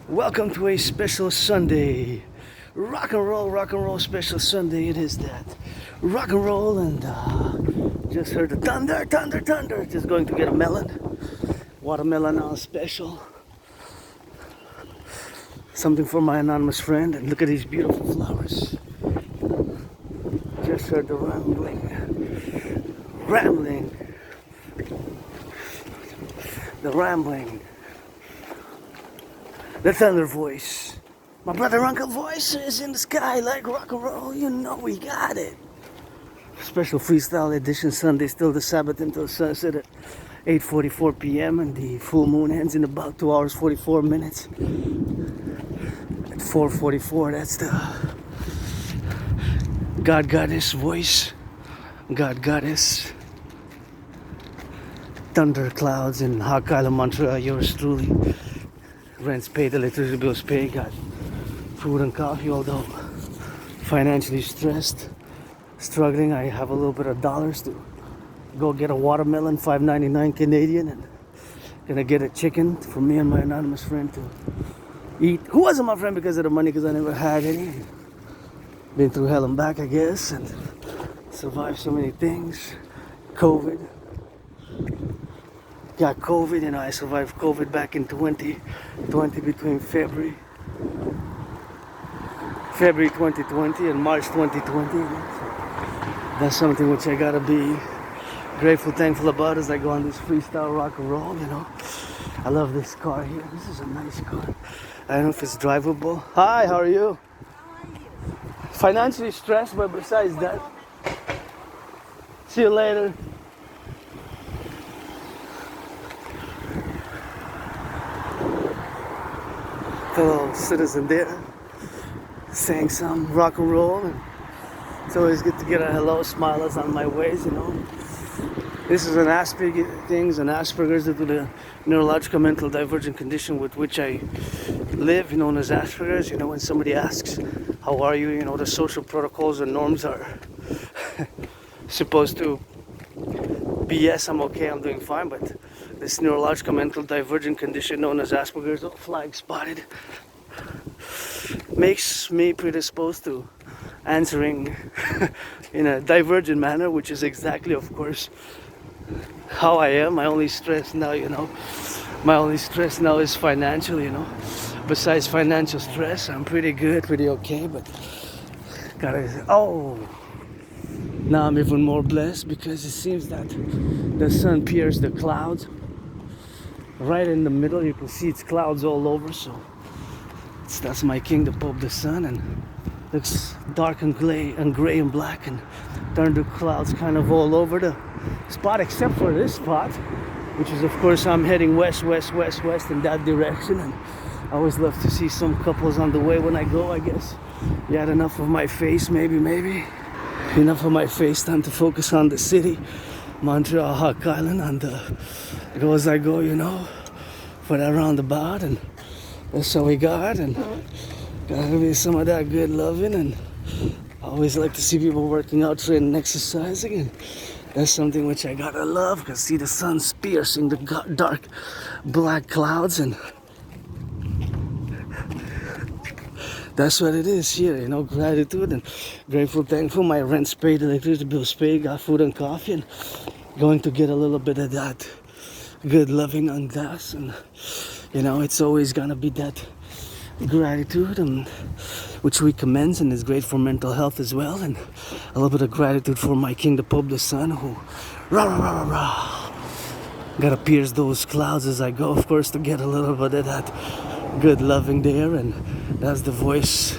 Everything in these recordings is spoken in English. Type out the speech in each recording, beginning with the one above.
Welcome to a special Sunday. Rock and roll special Sunday. It is that. Rock and roll, and just heard the thunder. Just going to get a melon. Watermelon on special. Something for my anonymous friend. And look at these beautiful flowers. Just heard the rambling. The rambling. The thunder voice. My brother uncle voice is in the sky like rock and roll. You know we got it. Special freestyle edition Sunday, still the Sabbath until sunset at 8:44 p.m. and the full moon ends in about 2 hours 44 minutes. At 4:44, that's the God Goddess voice. God Goddess. Thunder clouds in Hakala, Montreal. Yours truly. Rent's paid, electricity bills paid, got food and coffee, although financially stressed, struggling. I have a little bit of dollars to go get a watermelon, $5.99 Canadian, and gonna get a chicken for me and my anonymous friend to eat. Who wasn't my friend because of the money, because I never had any. Been through hell and back, I guess, and survived so many things. COVID. Got COVID, and I survived COVID back in 2020 between February 2020 and March 2020. That's something which I gotta be grateful, thankful about as I go on this freestyle rock and roll, you know. I love this car here. This is a nice car. I don't know if it's drivable. Hi, how are you? Financially stressed, but besides that, see you later. Fellow citizen there, saying some rock and roll, and it's always good to get a hello, smilers on my ways, you know. This is an Asperger's due to the neurological mental divergent condition with which I live, known as Asperger's. You know, when somebody asks, how are you, you know, the social protocols and norms are supposed to be, yes, I'm okay, I'm doing fine, but this neurological mental divergent condition known as Asperger's, flag spotted, makes me predisposed to answering in a divergent manner, which is exactly, of course, how I am. My only stress now, you know, is financial, you know. Besides financial stress, I'm pretty good, pretty okay, but now I'm even more blessed because it seems that the sun pierced the clouds. Right in the middle, you can see it's clouds all over, so that's my king, the Pope, the sun, and looks dark and gray and black, and thunder clouds kind of all over the spot, except for this spot, which is, of course, I'm heading west in that direction, and I always love to see some couples on the way when I go. I guess you had enough of my face, maybe enough of my face, time to focus on the city, Montreal, Hawk Island, and go as I go, you know, for that roundabout, and that's all we got, and gotta be some of that good loving, and I always like to see people working out, training, exercising, and that's something which I gotta love, because see the sun's piercing the dark black clouds, and that's what it is here, you know, gratitude and grateful, thankful. My rent's paid, electricity bills paid, got food and coffee, and going to get a little bit of that good loving on gas, and you know, it's always gonna be that gratitude, and which we commend, and is great for mental health as well, and a little bit of gratitude for my king, the Pope, the sun, who gotta pierce those clouds as I go, of course, to get a little bit of that good loving there, and that's the voice,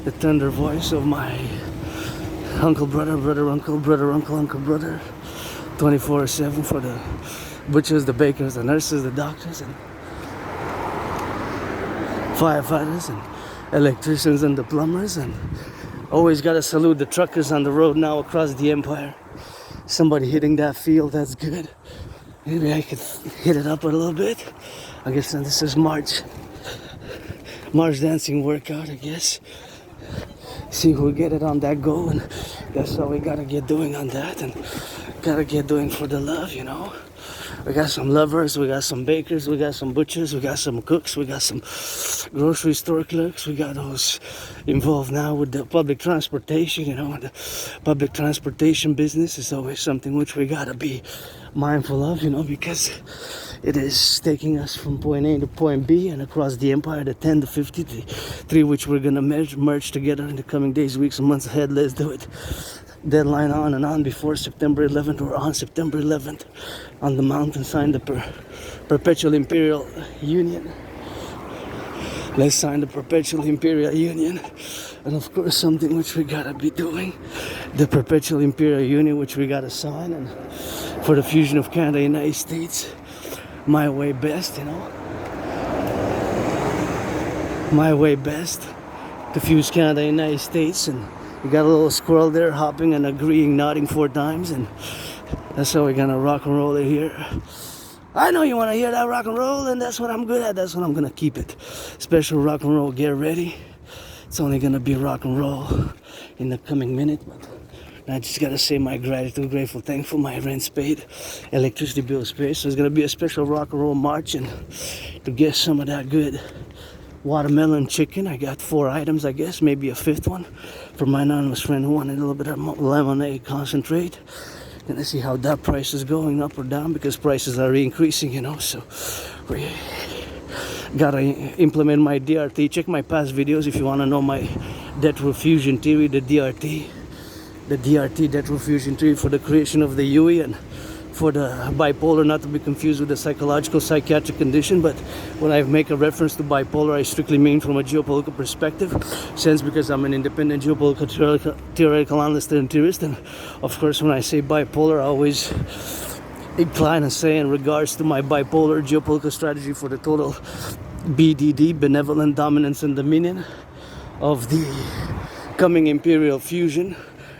the thunder voice of my uncle, brother, uncle, 24/7 for the butchers, the bakers, the nurses, the doctors, and firefighters, and electricians, and the plumbers, and always gotta salute the truckers on the road now across the empire. Somebody hitting that field, that's good. Maybe I could hit it up a little bit. I guess this is March dancing workout, I guess. See who get it on that go, and that's how we gotta get doing on that, and gotta get doing for the love, you know. We got some lovers, we got some bakers, we got some butchers, we got some cooks, we got some grocery store clerks, we got those involved now with the public transportation. You know, the public transportation business is always something which we gotta be mindful of, you know, because it is taking us from point A to point B and across the empire, the 10, the 50, the 3 which we're gonna merge together in the coming days, weeks, and months ahead. Let's do it. Deadline on and on before September 11th or on September 11th on the mountain, sign the perpetual Imperial Union. Let's sign the perpetual Imperial Union. And of course, something which we gotta be doing, the perpetual Imperial Union, which we gotta sign, and for the fusion of Canada and the United States, my way best, you know. My way best to fuse Canada and the United States. And we got a little squirrel there hopping and agreeing, nodding 4 times, and that's how we're gonna rock and roll it here. I know you want to hear that rock and roll, and that's what I'm good at. That's what I'm gonna keep it. Special rock and roll. Get ready. It's only gonna be rock and roll in the coming minute, but I just gotta say my gratitude, grateful, thankful. My rent's paid, electricity bill's paid, so it's gonna be a special rock and roll march, and to get some of that good watermelon chicken. I got 4 items, I guess, maybe a 5th one for my anonymous friend who wanted a little bit of lemonade concentrate. Gonna see how that price is going up or down, because prices are increasing, you know. So we gotta implement my DRT. Check my past videos if you want to know my debt refusion theory, the DRT debt refusion theory for the creation of the UE and for the bipolar, not to be confused with the psychological psychiatric condition. But when I make a reference to bipolar, I strictly mean from a geopolitical perspective, since because I'm an independent geopolitical theoretical analyst and theorist. And of course, when I say bipolar, I always incline and say in regards to my bipolar geopolitical strategy for the total BDD, benevolent dominance and dominion of the coming imperial fusion,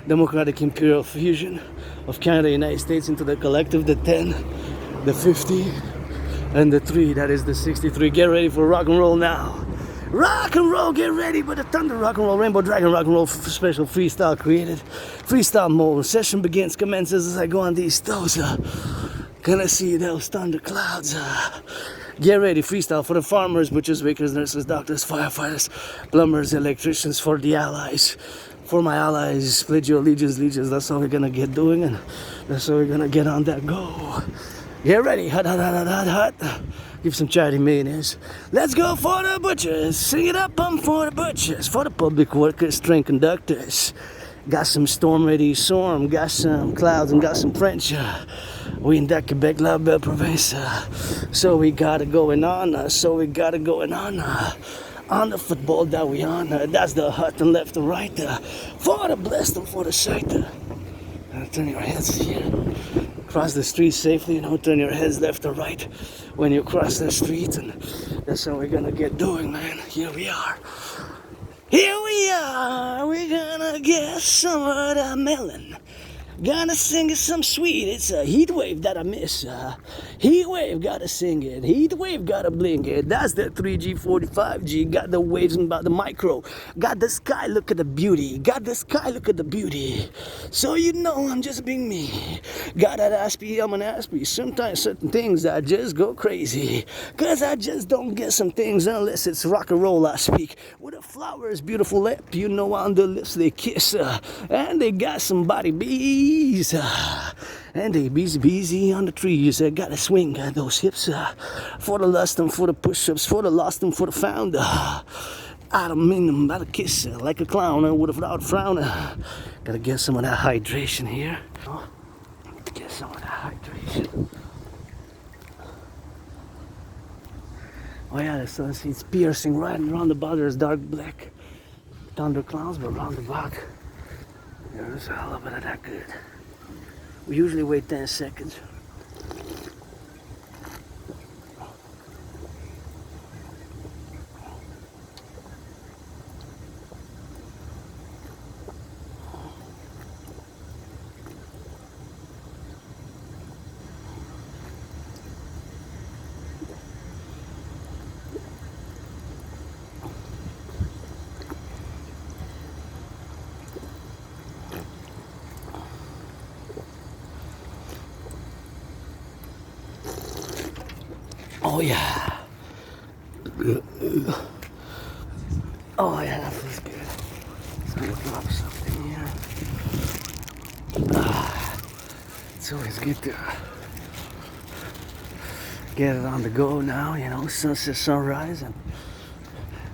democratic imperial fusion of Canada and the United States into the collective, the 10, the 50, and the 3, that is the 63. Get ready for rock and roll now. Rock and roll, get ready for the Thunder Rock and Roll, Rainbow Dragon Rock and Roll special freestyle created. Freestyle mode. Session begins, commences as I go on these toes. Gonna see those thunder clouds. Get ready, freestyle for the farmers, butchers, bakers, nurses, doctors, firefighters, plumbers, electricians, for the allies. For my allies, pledge your allegiance, that's how we're gonna get doing, and that's how we're gonna get on that go. Get ready, hot, hot, hot, hot, hot, hot. Give some charity mayonnaise. Let's go for the butchers. Sing it up, for the butchers. For the public workers, train conductors. Got some storm ready storm, got some clouds and got some French. We in that Quebec, La Belle Province. So we got it going on, on the football that we on. That's the hut and left and right. For the blessed and for the sight. Turn your heads here. Cross the street safely, you know, turn your heads left or right when you cross the street, and that's how we're gonna get doing, man. Here we are. We're gonna get some of that melon. Gonna sing it some sweet. It's a heat wave that I miss. Heat wave, gotta sing it. Heat wave, gotta blink it. That's the 3G, 45G. Got the waves about the micro. Got the sky, look at the beauty. Got the sky, look at the beauty. So you know I'm just being me. Got that aspie, I'm an aspie. Sometimes certain things I just go crazy. Cause I just don't get some things unless it's rock and roll I speak. With a flower's beautiful lip, you know on the lips they kiss. And they got some body bees. And they busy on the trees. Gotta swing those hips for the lust and for the push-ups, for the lost and for the found. I don't mean them about a kiss like a clown without a frown. Gotta get some of that hydration here. Get some of that hydration. Oh yeah, the sun seems piercing right around the bottom. There's dark black thunderclouds, but around the back there's a little bit of that good. We usually wait 10 seconds. Oh yeah. Oh yeah, that feels good. It's gonna drop something here. It's always good to get it on the go now, you know, sunset, sunrise, and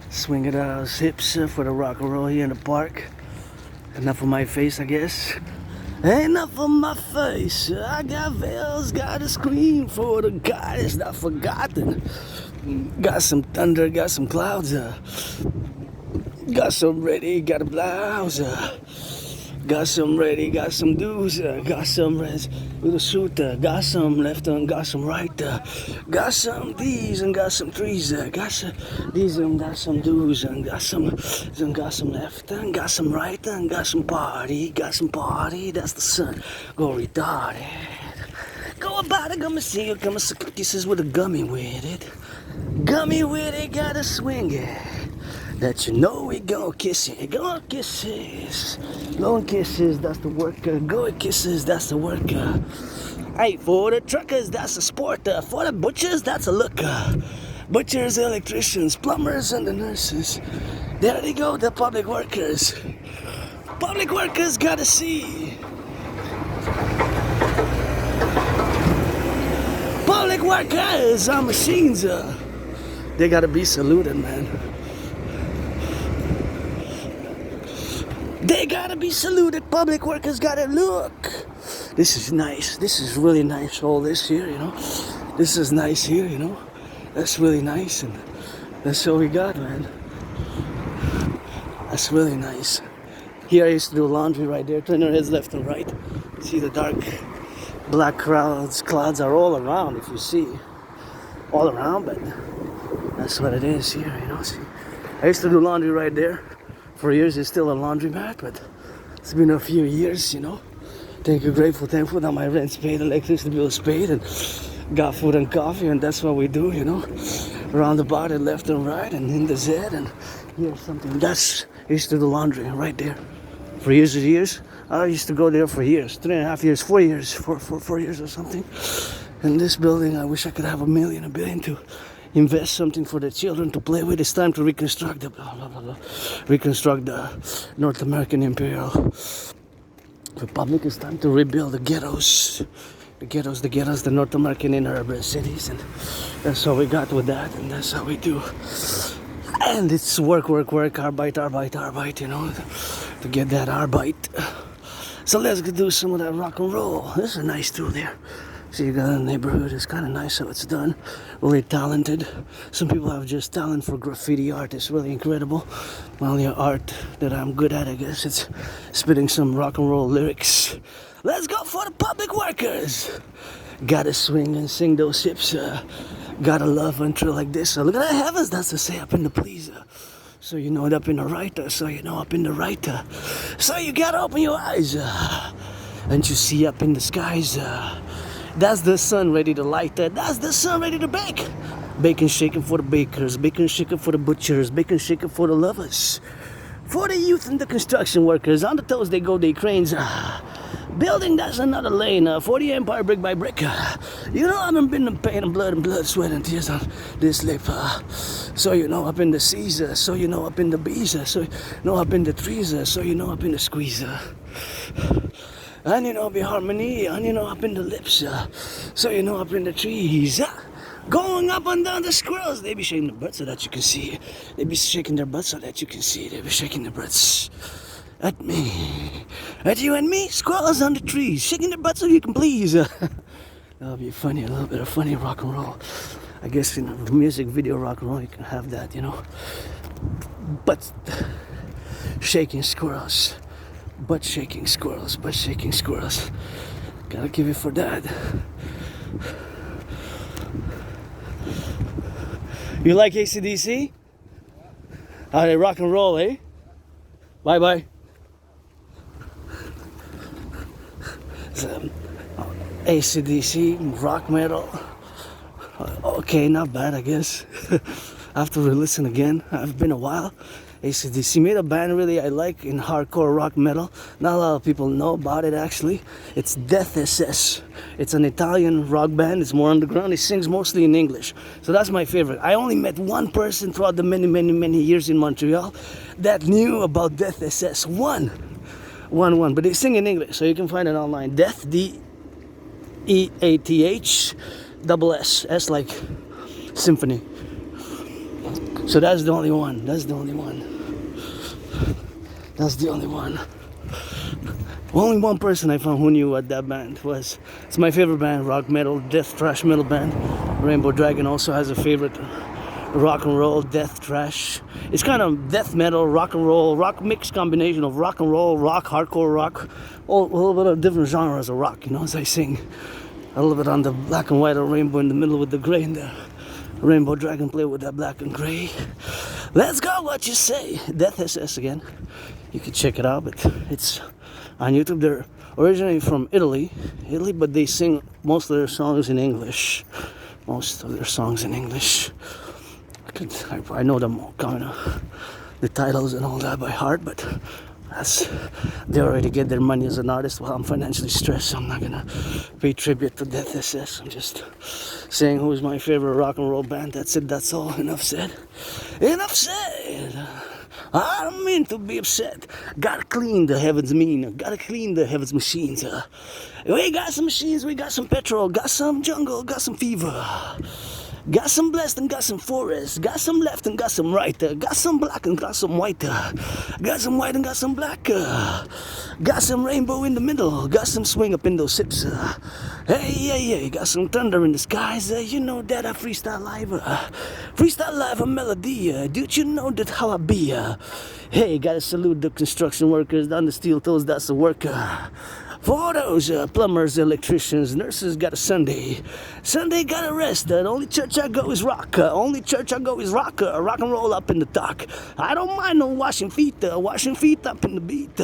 swing it out those hips for the rock and roll here in the park. Enough of my face, I guess. Enough of my face. I got veils, got a scream for the God is not forgotten. Got some thunder, got some clouds. Got some ready, got a blouse. Got some ready, got some do's. Got some reds with a shooter. Got some left and got some right. Got some D's and got some threes. Got some D's and got some do's. And got some left and got some right. And got some party. Got some party. That's the sun. Go retarded. Go about it, come and see you. Come and suck kisses with a gummy with it. Gummy with it, gotta swing it. That you know we gon' kiss it. Go on kisses. Go on kisses, that's the worker. Go on kisses, that's the worker. Hey, for the truckers, that's a sport. For the butchers, that's a looker. Butchers, electricians, plumbers, and the nurses. There they go, the public workers. Public workers gotta see. Public workers are machines. They gotta be saluted, man. They gotta be saluted. Public workers gotta look. This is nice. This is really nice. All this here, you know. This is nice here, you know. That's really nice, and that's all we got, man. That's really nice. Here I used to do laundry right there. Turn your heads left and right. See the dark black clouds. Clouds are all around, if you see. All around, but that's what it is here, you know. See, I used to do laundry right there. For years, it's still a laundromat, but it's been a few years, you know. Thank you, grateful, thankful that my rent's paid, electricity bill is paid, and got food and coffee, and that's what we do, you know. Roundabout and left and right, and in the Z, and here's something. That's, I used to do laundry right there. For years and years. I used to go there for years, 3.5 years, 4 years, 4 years or something. In this building, I wish I could have $1 million, $1 billion to invest something for the children to play with. It's time to reconstruct the reconstruct the North American Imperial Republic. It's time to rebuild the ghettos, the North American inner urban cities, and that's what we got with that, and that's how we do. And it's work, arbeit, you know, to get that arbeit. So let's go do some of that rock and roll. This is a nice tool there. See, you got a neighborhood, it's kind of nice how it's done. Really talented. Some people have just talent for graffiti art. It's really incredible. Well, the art that I'm good at, I guess, it's spitting some rock and roll lyrics. Let's go for the public workers. Gotta swing and sing those hips. Gotta love and trill like this. Look at the heavens, that's to say, up in the please. So you know it up in the right, so you know up in the right. So you gotta open your eyes. And you see up in the skies. That's the sun ready to light. That's the sun ready to bake. Bacon shaking for the bakers. Bacon shaking for the butchers. Bacon shaking for the lovers. For the youth and the construction workers. On the toes they go, they cranes. Building, that's another lane. For the empire, brick by brick. You know, I've been in pain and blood, sweat and tears on this lip. So you know, up in the seas. So you know, up in the bees. So you know, up in the trees. So you know, up in the squeeze. And you know, be harmony, and you know, up in the lips, so you know, up in the trees, going up and down the squirrels, they be shaking their butts so that you can see, they be shaking their butts so that you can see, they be shaking their butts at me, at you and me, squirrels on the trees, shaking their butts so you can please. That'll be funny, a little bit of funny rock and roll. I guess in a music video rock and roll, you can have that, you know, but shaking squirrels. Butt shaking squirrels. Gotta give it for that. You like AC/DC? How they rock and roll, eh? Bye bye. AC/DC, rock metal. Okay, not bad, I guess. I have to re-listen again. It's been a while. AC/DC made a band really I like in hardcore rock metal. Not a lot of people know about it actually. It's Death SS. It's an Italian rock band. It's more underground. It sings mostly in English. So that's my favorite. I only met one person throughout the many years in Montreal that knew about Death SS. One. But they sing in English, so you can find it online. Death, DEATH, double S. S like symphony. So that's the only one. Only one person I found who knew what that band was. It's my favorite band, rock metal, death thrash metal band. Rainbow Dragon also has a favorite rock and roll, death thrash. It's kind of death metal, rock and roll, rock mixed combination of rock and roll, rock, hardcore rock, a little bit of different genres of rock, you know, as I sing. A little bit on the black and white or rainbow in the middle with the gray and the Rainbow Dragon play with that black and gray. Let's go, what you say? Death SS again. You can check it out, but it's on YouTube. They're originally from Italy, but they sing most of their songs in English. I know them all, kind of the titles and all that by heart, but they already get their money as an artist while I'm financially stressed, so I'm not gonna pay tribute to Death SS. I'm just saying who's my favorite rock and roll band. That's it, that's all. Enough said. I don't mean to be upset. Gotta clean the heavens gotta clean the heavens machines. We got some machines, we got some petrol, got some jungle, got some fever. Got some blessed and got some forest. Got some left and got some right. Got some black and got some white. Got some white and got some black. Got some rainbow in the middle. Got some swing up in those hips. Hey, got some thunder in the skies. You know that I freestyle live a melody. Dude, you know that how I be. Hey, gotta salute the construction workers down the steel toes. That's the worker. For those plumbers, electricians, nurses got a Sunday. Sunday got a rest. The only church I go is rock. Rock and roll up in the dock. I don't mind no washing feet up in the beat.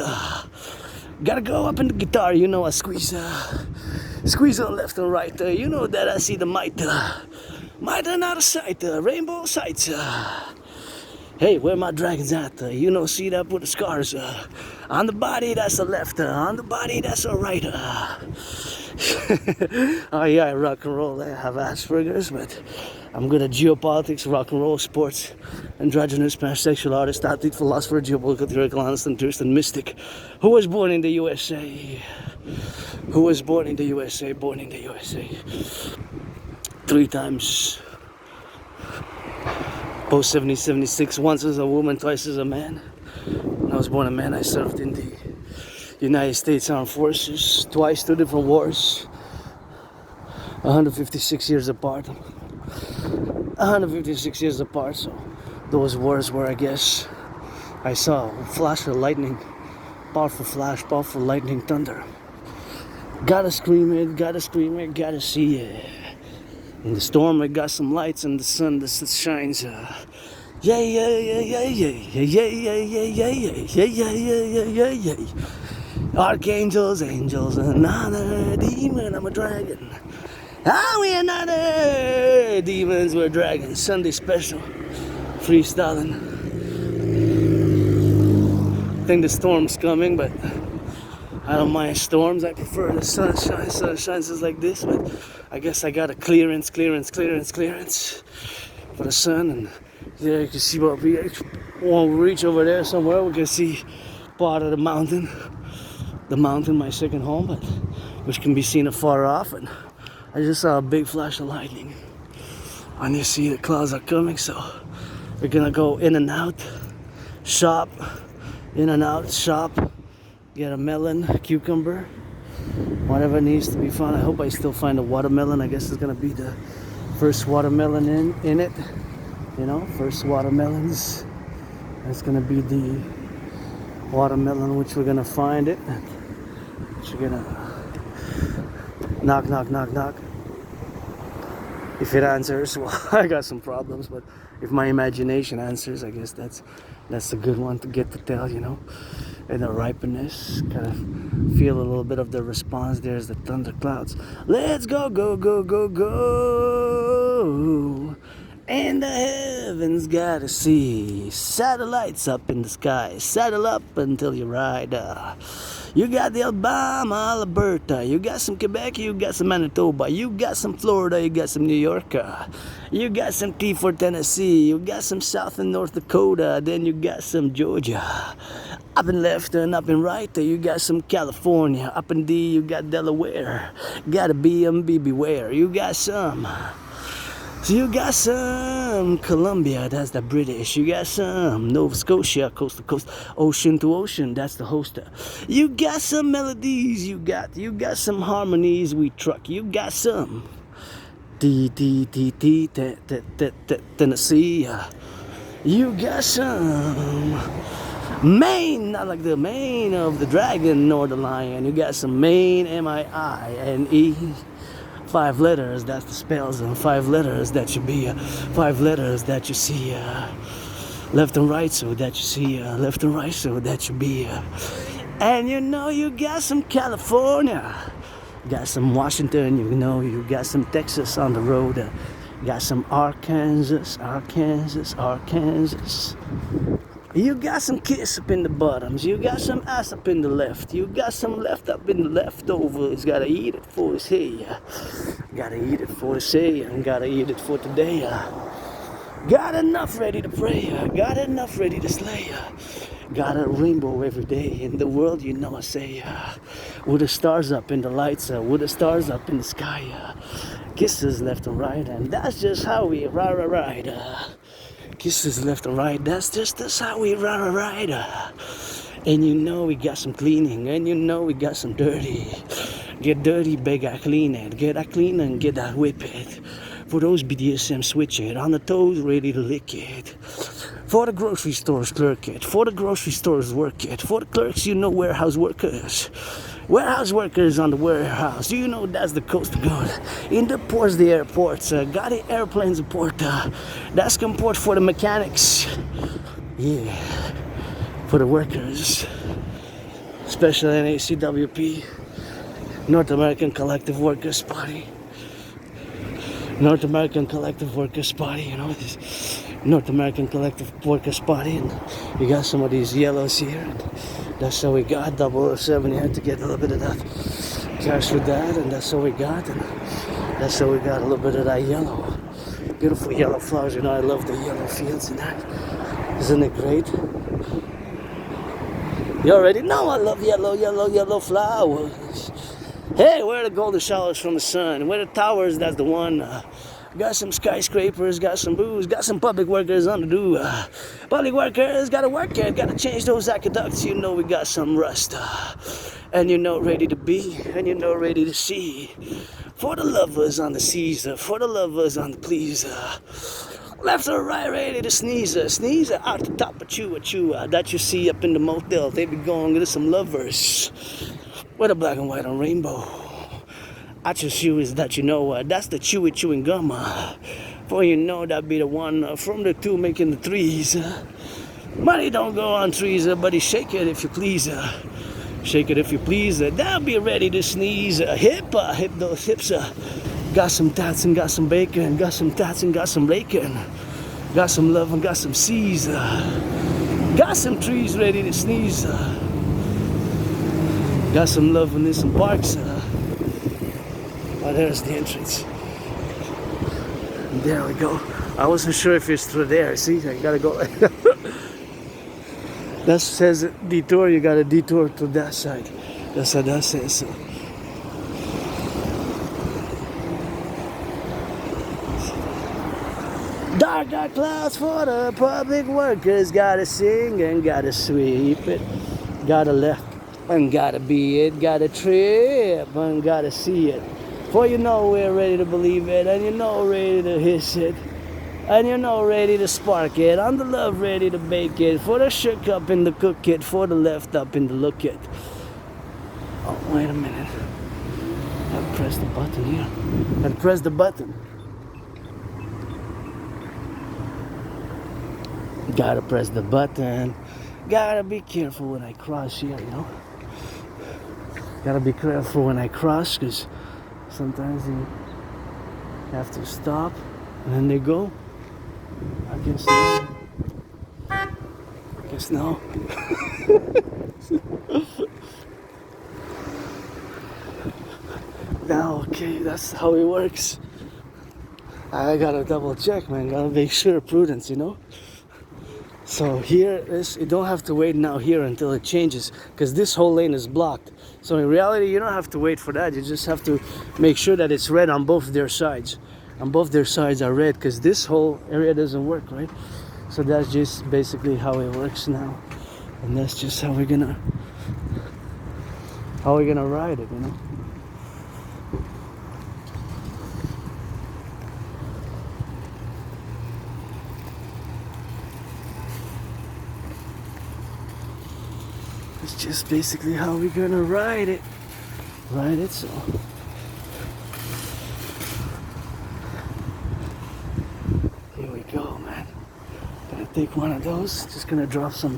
Gotta go up in the guitar, you know I squeeze on left and right. You know that I see the might and out of sight. Rainbow sights. Hey, where my dragons at? You know, see that with the scars. On the body, that's the left. On the body, that's the right. Oh yeah, I rock and roll. I have Asperger's, but I'm good at geopolitics, rock and roll, sports, androgynous, pansexual artist, athlete, philosopher, geopolitical, theoretical, honest, and tourist, and mystic. Who was born in the USA? Born in the USA. 3 times. Post 76, once as a woman, twice as a man. When I was born a man, I served in the United States Armed Forces, twice, 2 different wars, 156 years apart. So those wars were, I guess, I saw a flash of lightning, powerful flash, powerful lightning, thunder. Gotta scream it, gotta see it. In the storm, it got some lights, and the sun that shines. Yeah. Archangels, angels, another demon. I'm a dragon. We another demons. We're dragons. Sunday special, freestyling. I think the storm's coming, but I don't mind storms. I prefer the sunshine. Sunshine is like this, but I guess I got a clearance for the sun. And there you can see what we won't reach over there somewhere. We can see part of the mountain, my second home, but which can be seen afar off. And I just saw a big flash of lightning. And you see the clouds are coming, so we're gonna go in and out, shop, get a melon, a cucumber, whatever needs to be found. I hope I still find a watermelon. I guess it's gonna be the first watermelon in it. You know, first watermelons. That's gonna be the watermelon which we're gonna find it. Which we're gonna knock. If it answers, well, I got some problems, but if my imagination answers, I guess that's a good one to get to tell, you know. And the ripeness, kind of feel a little bit of the response. There's the thunderclouds. Let's go. And the heavens gotta see satellites up in the sky. Saddle up until you ride. You got the Alabama, Alberta. You got some Quebec, you got some Manitoba. You got some Florida, you got some New York. You got some T for Tennessee. You got some South and North Dakota. Then you got some Georgia. Up and left and up and right, you got some California. Up and D, you got Delaware. Gotta be beware. You got some. So you got some Columbia, that's the British. You got some Nova Scotia, coast to coast, ocean to ocean, that's the host. You got some melodies, you got some harmonies we truck. You got some Tennessee. You got some Maine, not like the mane of the dragon nor the lion. You got some Maine, M-I-I-N-E. 5 letters, that's the spells, and 5 letters that you be, 5 letters that you see, left and right, so that you see, left and right, so that you be, and you know you got some California, got some Washington, you know you got some Texas on the road, got some Arkansas. You got some kiss up in the bottoms. You got some ass up in the left. You got some left up in the leftovers. Gotta eat it for his hay. Gotta eat it for his hay. And gotta eat it for today. Got enough ready to pray. Got enough ready to slay. Got a rainbow every day in the world, you know I say. With the stars up in the lights. With the stars up in the sky. Kisses left and right. And that's just how we ride. Kisses left and right, that's how we ride. And you know we got some cleaning, and you know we got some dirty. Get dirty, beg I clean it. Get I clean and get I whip it. For those BDSM switch it, on the toes ready to lick it. For the grocery stores clerk it, for the grocery stores work it. For the clerks, you know warehouse workers. Warehouse workers on the warehouse, you know that's the coast of good. In the ports, the airports, got the airplanes in port. That's comport for the mechanics. Yeah, for the workers. Special NACWP, North American Collective Workers Party. North American Collective Workers Party, you know, this North American Collective Workers Party. And you got some of these yellows here. And that's how we got 007 here to get a little bit of that cash with that, and that's how we got, and that's how we got a little bit of that yellow. Beautiful yellow flowers, you know, I love the yellow fields and that. Isn't it great? You already know I love yellow flowers. Hey, where are the golden showers from the sun? Where the towers, that's the one. Got some skyscrapers, got some booze, got some public workers on the do. Public workers gotta work it, gotta change those aqueducts. You know we got some rust. And you know ready to be, and you know ready to see. For the lovers on the seas, for the lovers on the please. Left or right, ready to sneeze. Sneeze out the top of chew that you see up in the motel. They be going to some lovers. With a black and white and rainbow. I just you is that you know that's the chewing gum. For you know that be the one from the 2 making the 3s. Money don't go on trees, buddy, shake it if you please. Shake it if you please. They'll be ready to sneeze. Hip those hips. Got some tats and got some bacon. Got some tats and got some bacon. Got some love and got some seas. Got some trees ready to sneeze. Got some love and some barks. Oh, there's the entrance. And there we go. I wasn't sure if it's through there. See, I gotta go. That says detour. You gotta detour to that side. That's what that says. Dark clouds for the public workers. Gotta sing and gotta sweep it. Gotta left and gotta be it. Gotta trip and gotta see it. For you know we're ready to believe it, and you know ready to hiss it, and you know ready to spark it, on the love ready to bake it, for the shook up in the cook it, for the left up in the look it. Oh, wait a minute. I pressed the button here. I pressed the button. Gotta press the button. Gotta be careful when I cross here, you know. Gotta be careful when I cross, because sometimes you have to stop and then they go I guess no. I guess no. Now, okay, that's how it works. I gotta double check, man. Gotta make sure, prudence, you know. So here is, you don't have to wait now here until it changes, because this whole lane is blocked. So in reality, you don't have to wait for that. You just have to make sure that it's red on both their sides. And both their sides are red, because this whole area doesn't work, right? So that's just basically how it works now. And that's just how we're gonna ride it, you know. It's just basically how we're gonna ride it. So here we go, man. Gonna take one of those. Just gonna drop some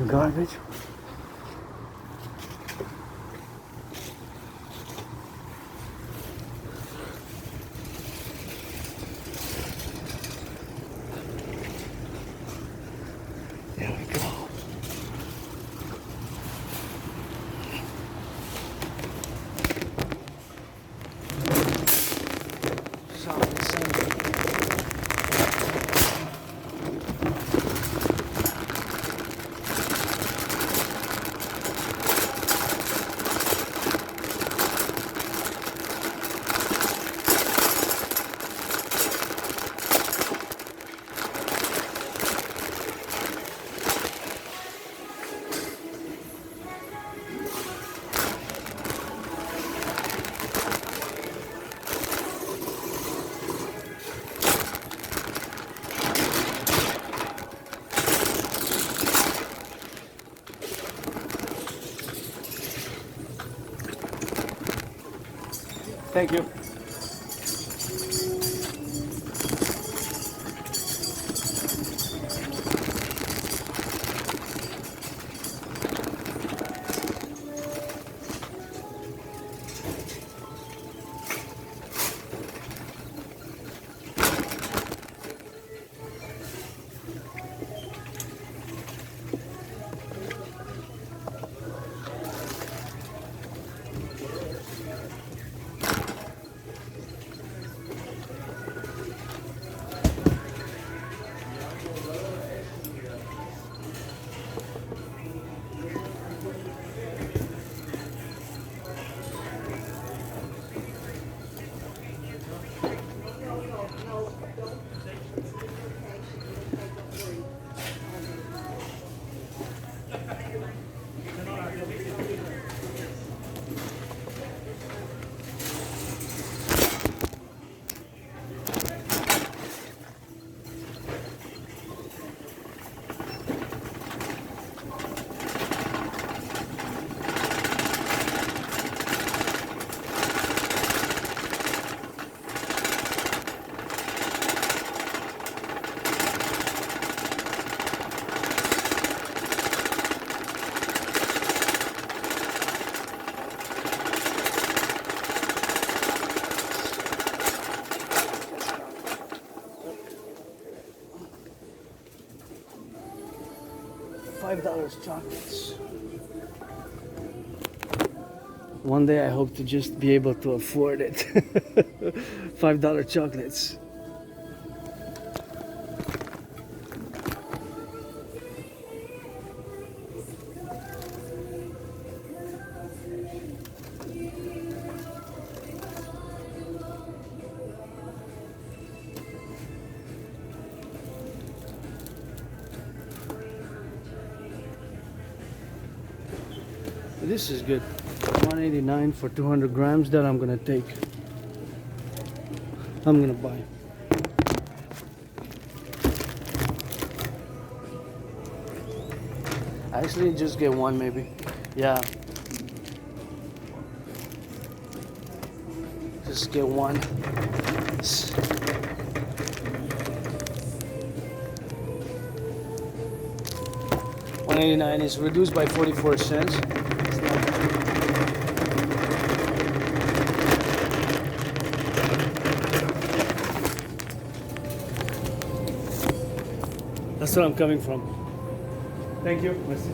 garbage. There we go. Thank you. $5 chocolates. One day I hope to just be able to afford it. $5 chocolates. This is good. $1.89 for 200 grams. That I'm gonna take. I'm gonna buy. Actually, just get one maybe. Yeah. Just get one. $1.89 is reduced by 44 cents. That's where I'm coming from. Thank you. Merci.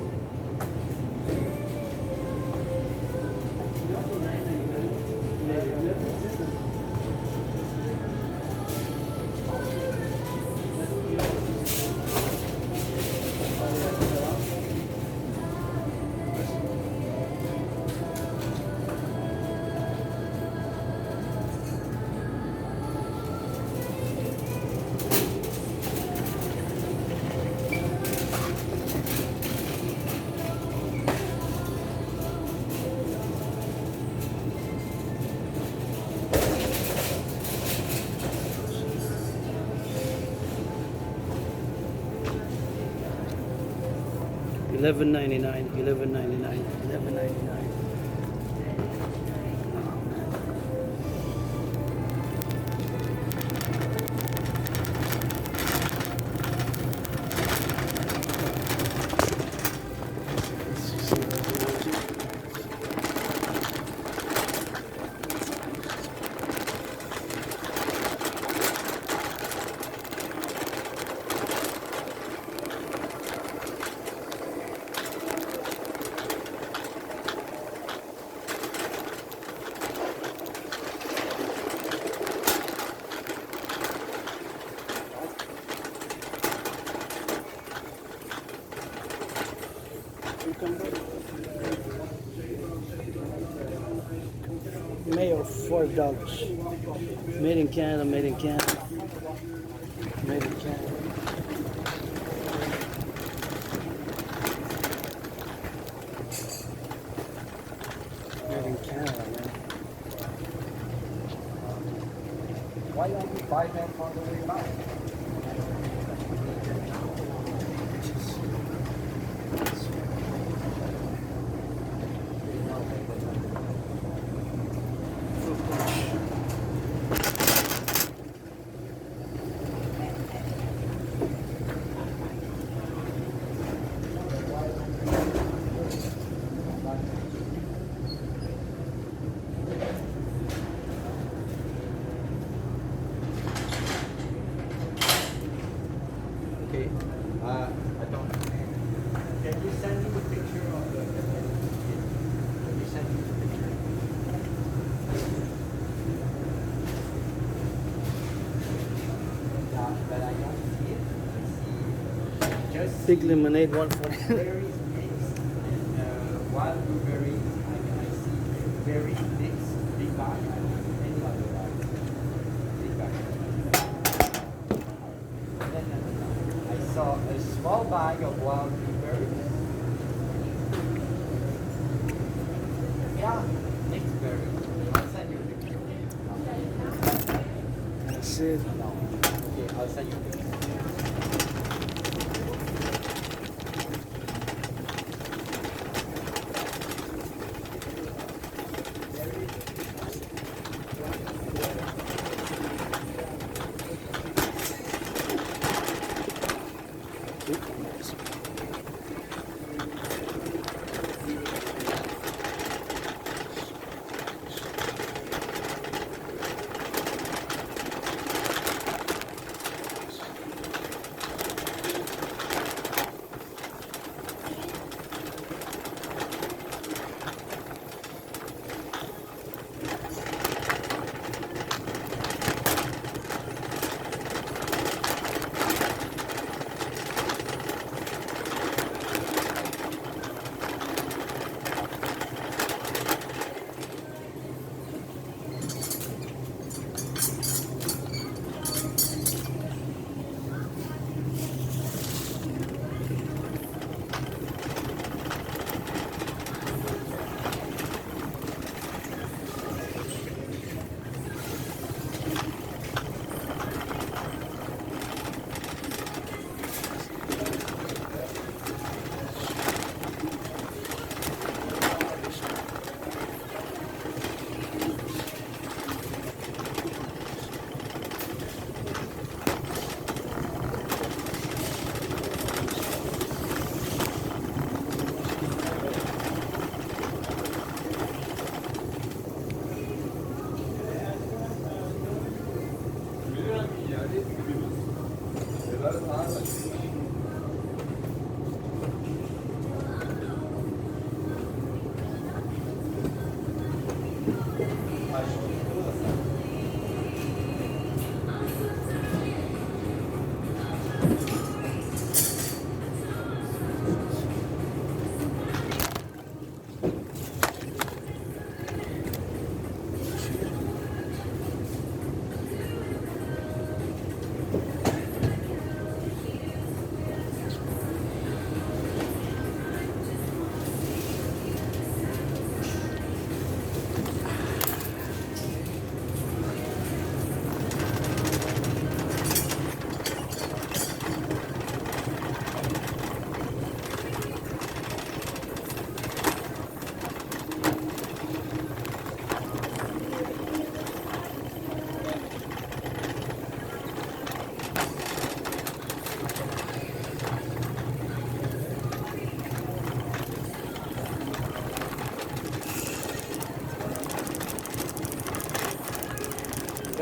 $11.99, $11.99, $11.99. Mayo, $4. Made in Canada, made in Canada. Made in Canada. Made in Canada, man. Why don't you buy them on the way back? Okay, I don't. Can you send me the picture of the? Can you send me the picture? Yeah, but I don't see it. I see just Big lemonade, $1.40. berries mixed and wild blueberries. I see berry mixed, big bag. I don't see any other bag. Big bag. And then I saw a small bag of wild blueberries. Yeah, mixed berries. I'll send you a picture. That's it. No. Okay, I'll send you a picture.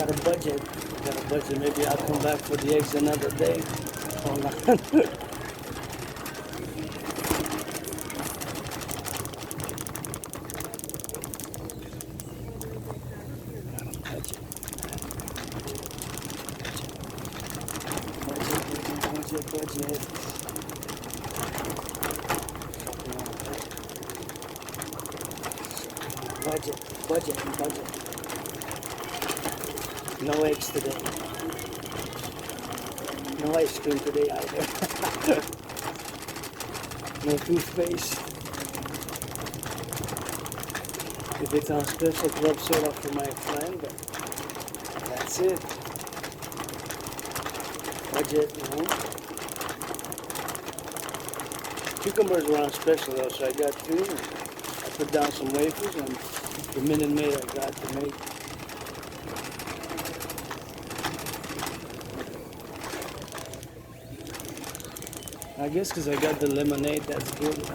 Got a budget. Got a budget. Maybe I'll come back for the eggs another day. Hold on. Budget. Budget. No eggs today. No ice cream today either. No toothpaste. If it's on special, club soda for my friend, but that's it. Budget, you know. Cucumbers were on special though, so I got 2. I put down some wafers and the Minute Maid I got to make. I guess because I got the lemonade, that's good. You know?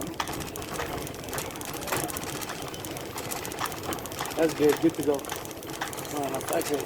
That's good to go. That's it.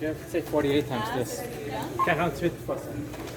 You have to say 48 times this. 48%.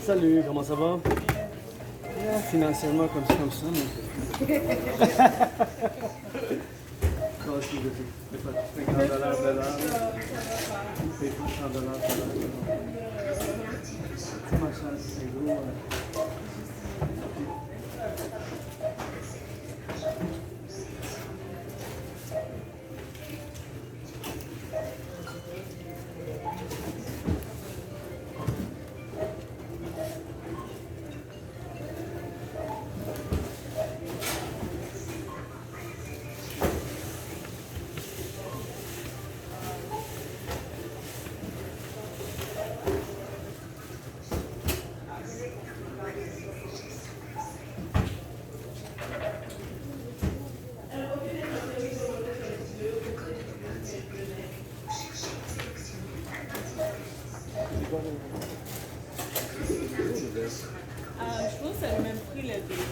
Salut, comment ça va? Yeah, financièrement comme ça, mais... Non, si, je fais pas $50 de l'heure. Je fais pas $100 de l'heure. C'est ma chance, c'est gros. Je pense que c'est le même prix les deux.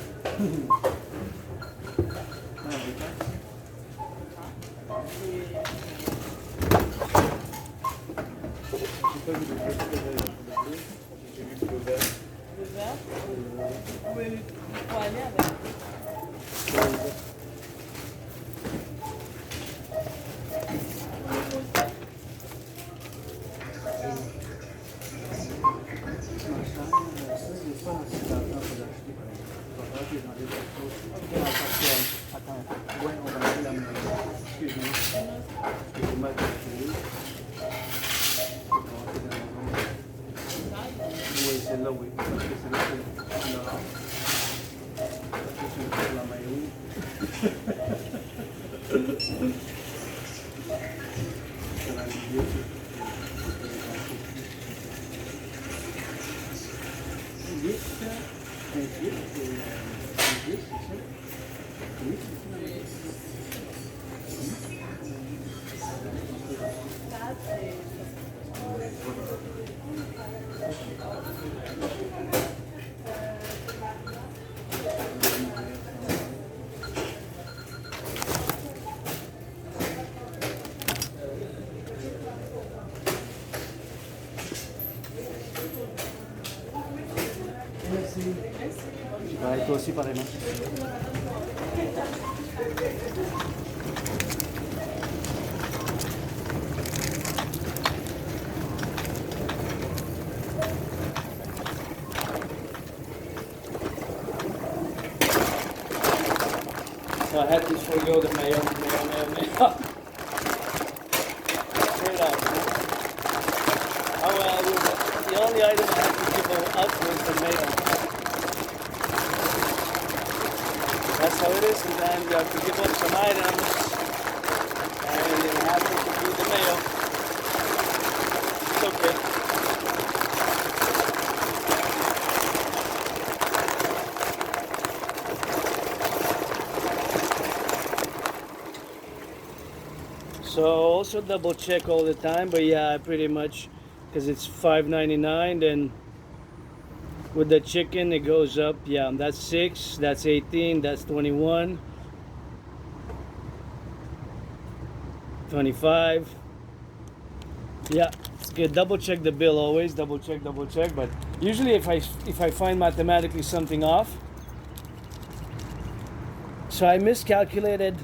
Le vert? Oui, il faut aller avec. Oui, celle-là, oui. Parce que celle-là, c'est là. Je suis la maillot. C'est la vidéo. 8, 28, c'est 10, c'est ça? Oui, merci. Ouais, toi aussi, pareillement. So I had to forego the mayo. Straight up. Oh well, the only item I had to give up was the mayo. That's how it is. Sometimes you have to give up some items, and it happens to be the mayo. It's okay. So also double check all the time, but yeah, pretty much, because it's $5.99. Then with the chicken, it goes up. Yeah, that's 6, that's 18, that's 21, 25. Yeah, it's good. Double check the bill always. Double check. But usually, if I find mathematically something off, so I miscalculated.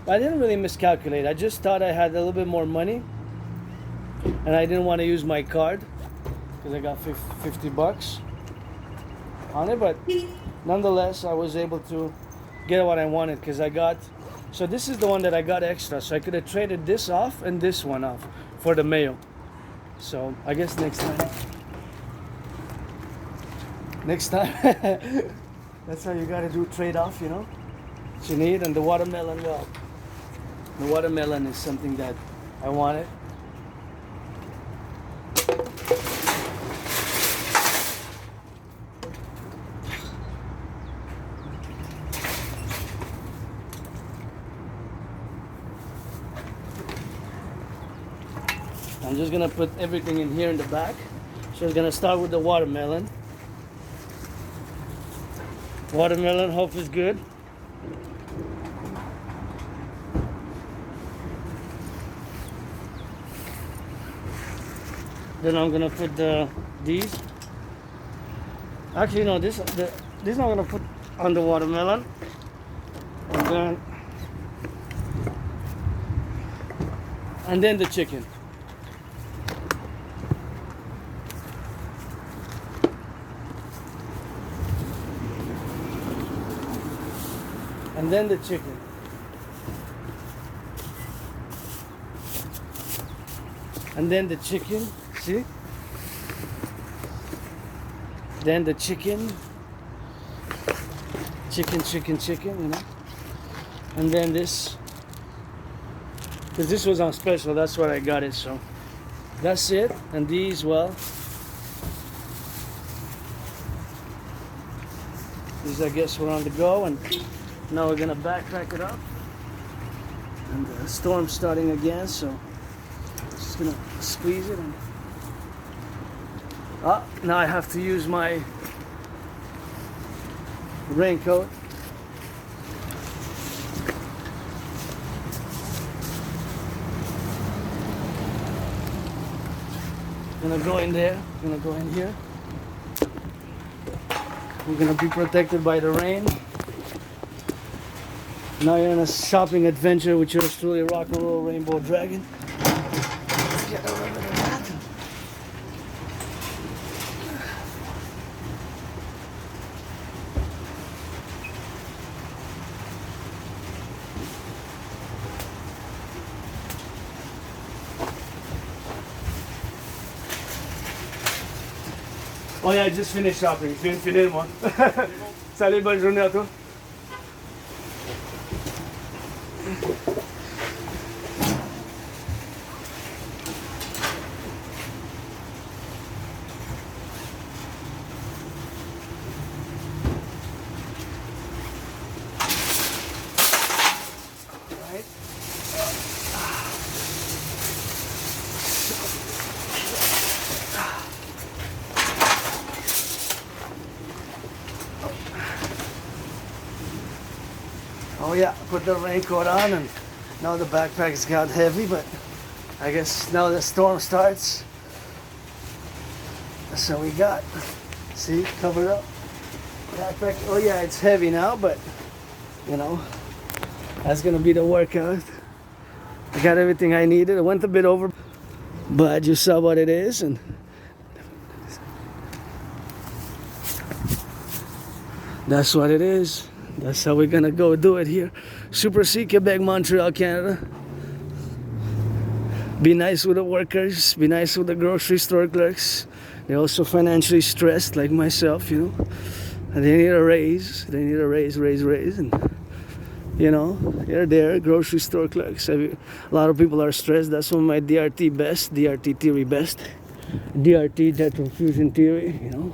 I didn't really miscalculate. I just thought I had a little bit more money, and I didn't want to use my card because I got $50 on it. But nonetheless, I was able to get what I wanted because I got. So this is the one that I got extra. So I could have traded this off and this one off for the mayo. So I guess next time. That's how you got to do trade off, you know. What you need. And the watermelon, well. The watermelon is something that I wanted. I'm just gonna put everything in here in the back. So I'm gonna start with the watermelon. Watermelon, hope is good. Then I'm gonna put these. Actually, no. This I'm gonna put on the watermelon, and then the chicken. And then the chicken. And then the chicken, see? Then the chicken. Chicken, you know? And then this. Because this was on special, that's why I got it, so. That's it. And these, well. These, I guess, were on the go, and now we're gonna backpack it up. And the storm's starting again, so just gonna squeeze it. And now I have to use my raincoat. Gonna go in there, gonna go in here. We're gonna be protected by the rain. Now you're on a shopping adventure with yours truly, Rock and Roll Rainbow Dragon. Let's get a little bit of that. Oh yeah, I just finished shopping. Je viens de finir moi. Salut, bonne journée à toi. Oh yeah, put the raincoat on, and now the backpack's got heavy, but I guess now the storm starts. That's what we got. See, covered up. Backpack, oh yeah, it's heavy now, but you know, that's gonna be the workout. I got everything I needed. I went a bit over, but you saw what it is, and that's what it is. That's how we're gonna go do it here. Super C, Quebec, Montreal, Canada. Be nice with the workers, be nice with the grocery store clerks. They're also financially stressed like myself, you know. And they need a raise. They need a raise. And you know, they're there, grocery store clerks. A lot of people are stressed. That's one of my DRT best, DRT theory best. DRT, debt fusion theory, you know.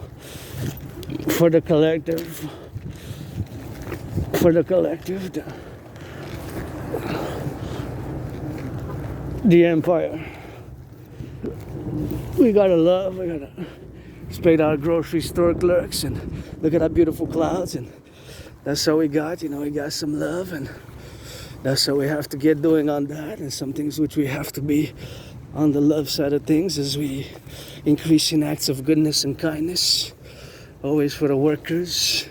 For the collective. The empire. We gotta love, we gotta respect our grocery store clerks and look at our beautiful clouds, and that's how we got, you know, we got some love, and that's how we have to get doing on that, and some things which we have to be on the love side of things as we increase in acts of goodness and kindness, always for the workers,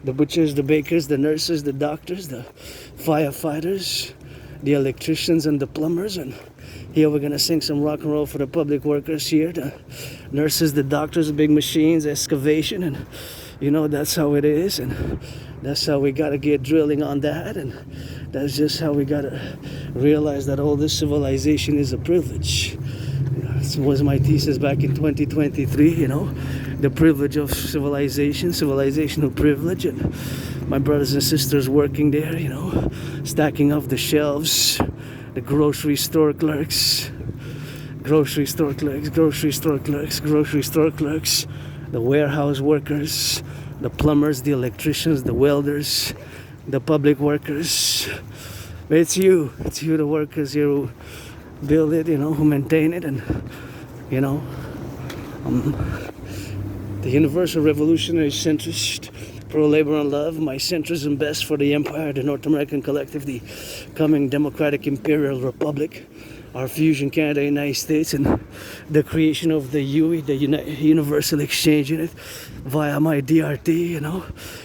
the butchers, the bakers, the nurses, the doctors, the firefighters, the electricians and the plumbers. And here we're gonna sing some rock and roll for the public workers here, the nurses, the doctors, the big machines, excavation, and you know, that's how it is, and that's how we gotta get drilling on that, and that's just how we gotta realize that all this civilization is a privilege. This was my thesis back in 2023, you know, the privilege of civilization, civilizational privilege, and my brothers and sisters working there, you know, stacking up the shelves, the grocery store clerks, the warehouse workers, the plumbers, the electricians, the welders, the public workers. It's you, the workers here who build it, you know, who maintain it, and you know, the universal revolutionary centrist, pro-labor and love, my centrism best for the empire, the North American collective, the coming democratic imperial republic. our fusion Canada, United States, and the creation of the UE, the Universal Exchange Unit, via my DRT, you know,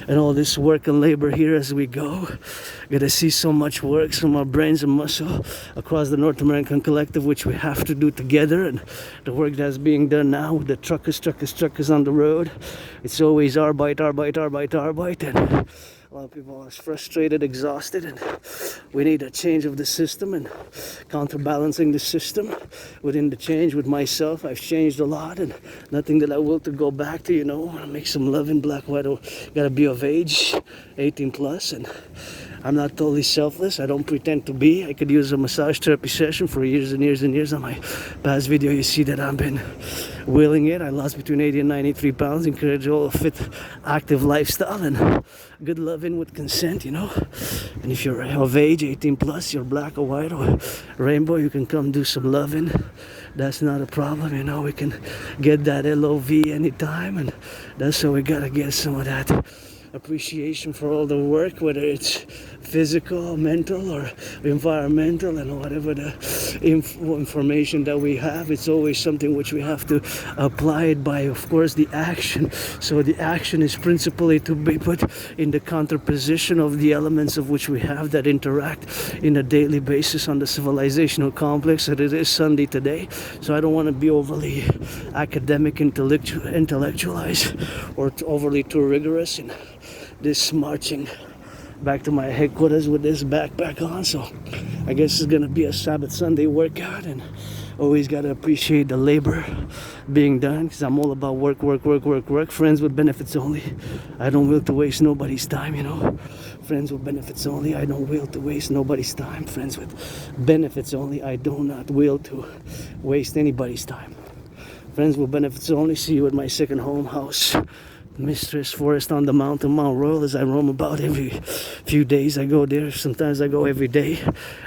and all this work and labor here as we go. Get to see so much work from our brains and muscle across the North American Collective, which we have to do together, and the work that's being done now with the truckers on the road. It's always arbeit, and a lot of people are frustrated, exhausted, and we need a change of the system and counterbalancing the system within the change. With myself, I've changed a lot, and nothing that I will to go back to, you know. Make some love in black, white, gotta be of age, 18 plus, and I'm not totally selfless. I don't pretend to be. I could use a massage therapy session for years and years and years. On my past video, you see that I've been willing it. I lost between 80 and 93 pounds, encourage all a fit, active lifestyle, and good loving with consent, you know. And if you're of age, 18 plus, you're black or white or rainbow, you can come do some loving. That's not a problem, you know. We can get that LOV anytime, and that's how we gotta get some of that appreciation for all the work, whether it's physical, mental, or environmental, and whatever the information that we have. It's always something which we have to apply it by, of course, the action. So the action is principally to be put in the counterposition of the elements of which we have that interact in a daily basis on the civilizational complex. And it is Sunday today, so I don't want to be overly academic, intellectualized, or overly too rigorous in this marching back to my headquarters with this backpack on. So I guess it's gonna be a Sabbath Sunday workout, and always gotta appreciate the labor being done, because I'm all about work. Friends with benefits only. I don't will to waste nobody's time, you know. Friends with benefits only. I don't will to waste nobody's time. Friends with benefits only. I do not will to waste anybody's time. Friends with benefits only. See you at my second home house, Mistress Forest on the Mountain, Mount Royal, as I roam about every few days. I go there. Sometimes I go every day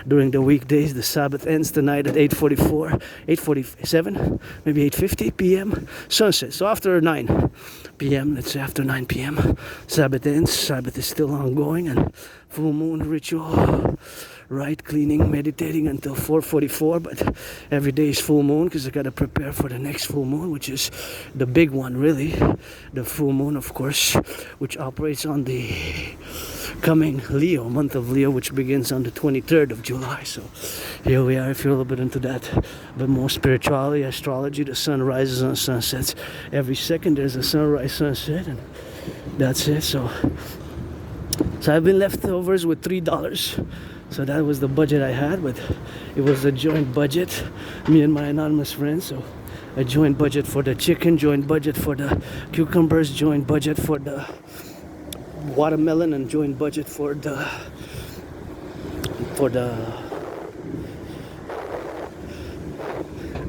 during the weekdays. The Sabbath ends tonight at 8:44, 8:47, maybe 8:50 p.m. sunset. So after 9 p.m., let's say after 9 p.m., Sabbath ends. Sabbath is still ongoing, and full moon ritual, right, cleaning, meditating until 4:44. But every day is full moon, because I got to prepare for the next full moon, which is the big one, really. The full moon, of course, which operates on the coming Leo, month of Leo, which begins on the 23rd of July. So here we are. If you're a little bit into that, but more spirituality, astrology, the sun rises and sunsets every second. There's a sunrise, sunset, and that's it. So I've been leftovers with $3. So that was the budget I had, but it was a joint budget, me and my anonymous friend. So a joint budget for the chicken, joint budget for the cucumbers, joint budget for the watermelon, and joint budget for the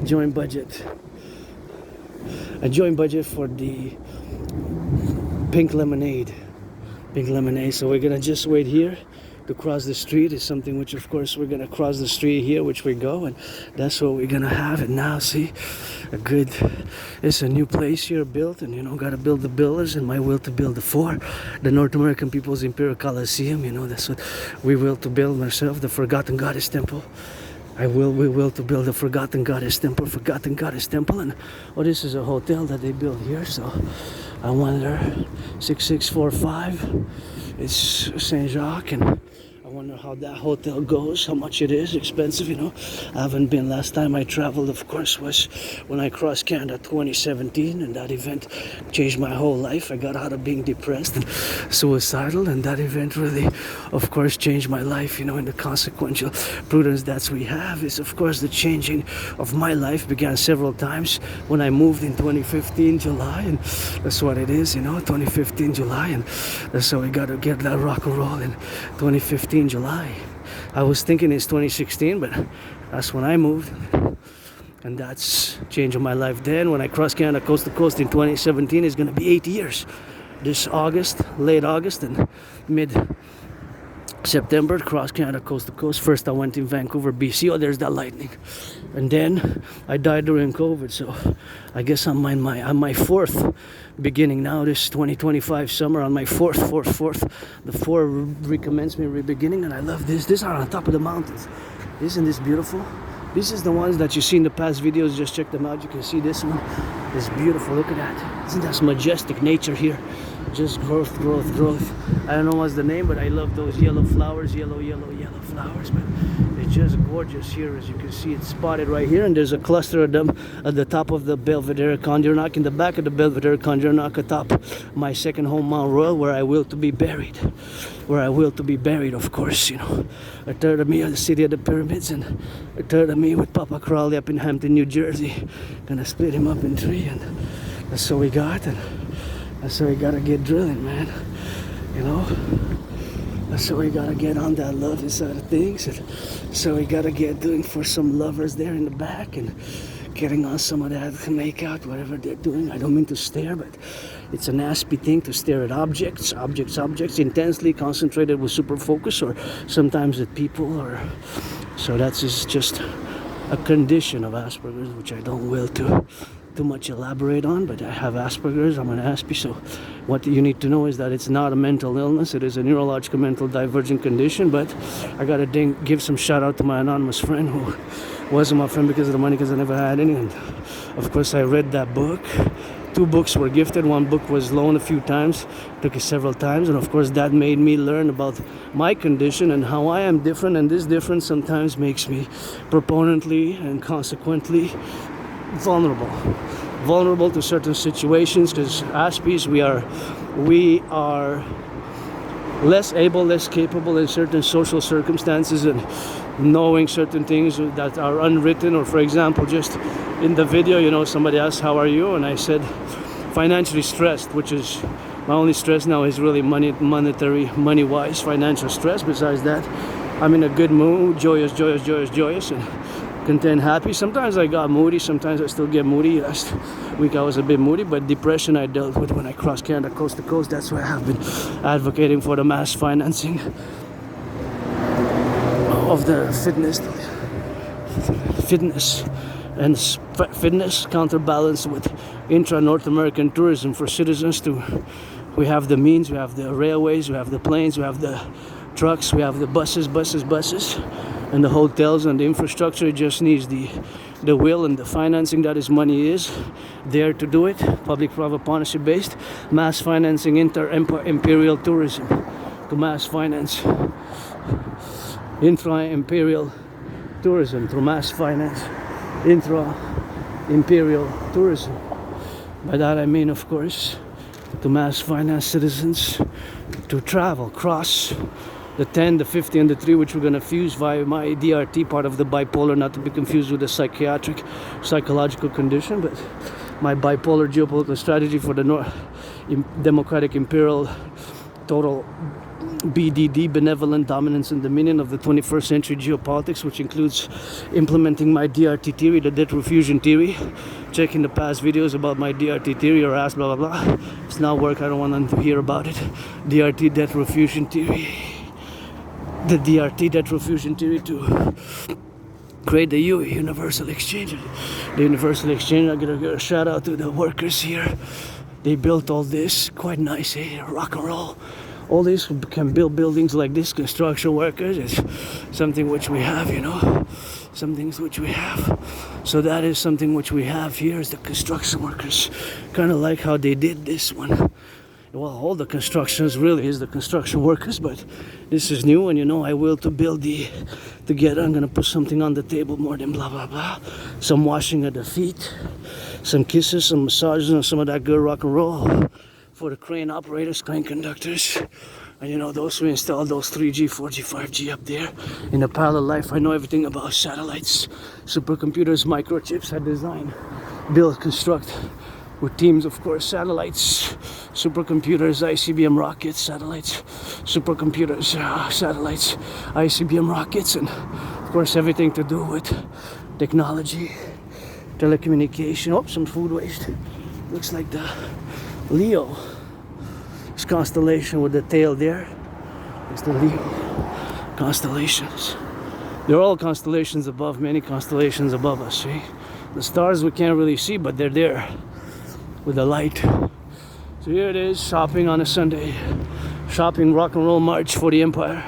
joint budget, a joint budget for the pink lemonade. So we're gonna just wait here to cross the street. Is something which, of course, we're gonna cross the street here, which we go, and that's what we're gonna have. And now see, it's a new place here built, and you know, gotta build the builders, and my will to build the North American People's Imperial Coliseum. You know, that's what we will to build ourselves, the Forgotten Goddess Temple. We will to build the Forgotten Goddess Temple, and this is a hotel that they built here. So I wonder, 6645, it's Saint Jacques, and I wonder how that hotel goes, how much it is, expensive, you know. I haven't been. Last time I traveled, of course, was when I crossed Canada 2017, and that event changed my whole life. I got out of being depressed and suicidal, and that event really, of course, changed my life, you know. And the consequential prudence that we have is, of course, the changing of my life began several times when I moved in 2015 July, and that's what it is, you know, 2015 July, and that's how we got to get that rock and roll in 2015 July. I was thinking it's 2016, but that's when I moved, and that's changing my life. Then when I crossed Canada coast to coast in 2017, it's going to be 8 years this August, late August and mid September, cross Canada coast to coast. First I went in Vancouver, BC. Oh, there's that lightning. And then I died during COVID, so I guess I'm on my fourth beginning now, this 2025 summer, on my fourth, the four recommencement, re-beginning, and I love this. These are on top of the mountains. Isn't this beautiful? This is the ones that you see in the past videos. Just check them out. You can see this one is beautiful. Look at that. Isn't that majestic nature here? Just growth, growth, growth. I don't know what's the name, but I love those yellow flowers, yellow flowers. But it's just gorgeous here. As you can see, it's spotted right here, and there's a cluster of them at the top of the Belvedere Kondianak. In the back of the Belvedere Kondianak, atop my second home, Mount Royal, where I will to be buried. Where I will to be buried, of course, you know. A third of me at the City of the Pyramids, and a third of me with Papa Crowley up in Hampton, New Jersey. Gonna split him up in three, and that's what we got. And that's what we gotta get drilling, man. You know? That's what we gotta get on that love side of things. And so we gotta get doing for some lovers there in the back and getting on some of that to make out whatever they're doing. I don't mean to stare, but it's a nasty thing to stare at objects, intensely concentrated with super focus, or sometimes at people, or so that's just a condition of Asperger's, which I don't will to too much elaborate on, but I have Asperger's, I'm an Aspie, so what you need to know is that it's not a mental illness, it is a neurological mental divergent condition. But I gotta give some shout out to my anonymous friend who wasn't my friend because of the money, because I never had any, and of course I read that book. 2 books were gifted, 1 book was loaned a few times, took it several times, and of course that made me learn about my condition and how I am different, and this difference sometimes makes me proponently and consequently vulnerable to certain situations, because Aspies we are less able, less capable in certain social circumstances and knowing certain things that are unwritten. Or for example, just in the video, you know, somebody asked how are you, and I said financially stressed, which is my only stress now is really monetary, money-wise, financial stress. Besides that, I'm in a good mood, joyous, and content, happy. Sometimes I got moody, sometimes I still get moody. Last week I was a bit moody, but depression I dealt with when I crossed Canada coast to coast. That's why I have been advocating for the mass financing of the fitness counterbalanced with intra-North American tourism for citizens. We have the means, we have the railways, we have the planes, we have the trucks, we have the buses, and the hotels and the infrastructure. It just needs the will and the financing. That is, money is there to do it. Public-private partnership based mass financing Imperial tourism to mass finance intra-Imperial tourism through mass finance intra-Imperial tourism. By that I mean, of course, to mass finance citizens to travel, cross the 10, the 50, and the 3, which we're going to fuse via my DRT, part of the bipolar, not to be confused with a psychological condition, but my bipolar geopolitical strategy for the democratic imperial total BDD, benevolent dominance and dominion of the 21st century geopolitics, which includes implementing my DRT theory, the debt refusion theory. Checking the past videos about my DRT theory or ask blah blah blah. If it's not work, I don't want them to hear about it. DRT debt refusion theory. The DRT debt refusion theory to create the universal exchange. The universal exchange, I gotta give a shout out to the workers here. They built all this quite nice, rock and roll. All these can build buildings like this. Construction workers is something which we have, you know. Some things which we have. So that is something which we have here is the construction workers. Kind of like how they did this one. Well, all the constructions really is the construction workers, but this is new, and you know I will to build together. I'm gonna put something on the table more than blah blah blah. Some washing of the feet, some kisses, some massages, and some of that good rock and roll for the crane operators, crane conductors, and you know those who install those 3G, 4G, 5G up there in a parallel life. I know everything about satellites, supercomputers, microchips. I design, build, construct with teams, of course, satellites, supercomputers, ICBM rockets, satellites, supercomputers, satellites, ICBM rockets, and of course everything to do with technology, telecommunication. Oh, some food waste. Looks like the Leo constellation with the tail there. It's the Leo constellations. They're all constellations above, many constellations above us, see? The stars we can't really see, but they're there with the light. So here it is, shopping on a Sunday. Shopping rock and roll march for the empire.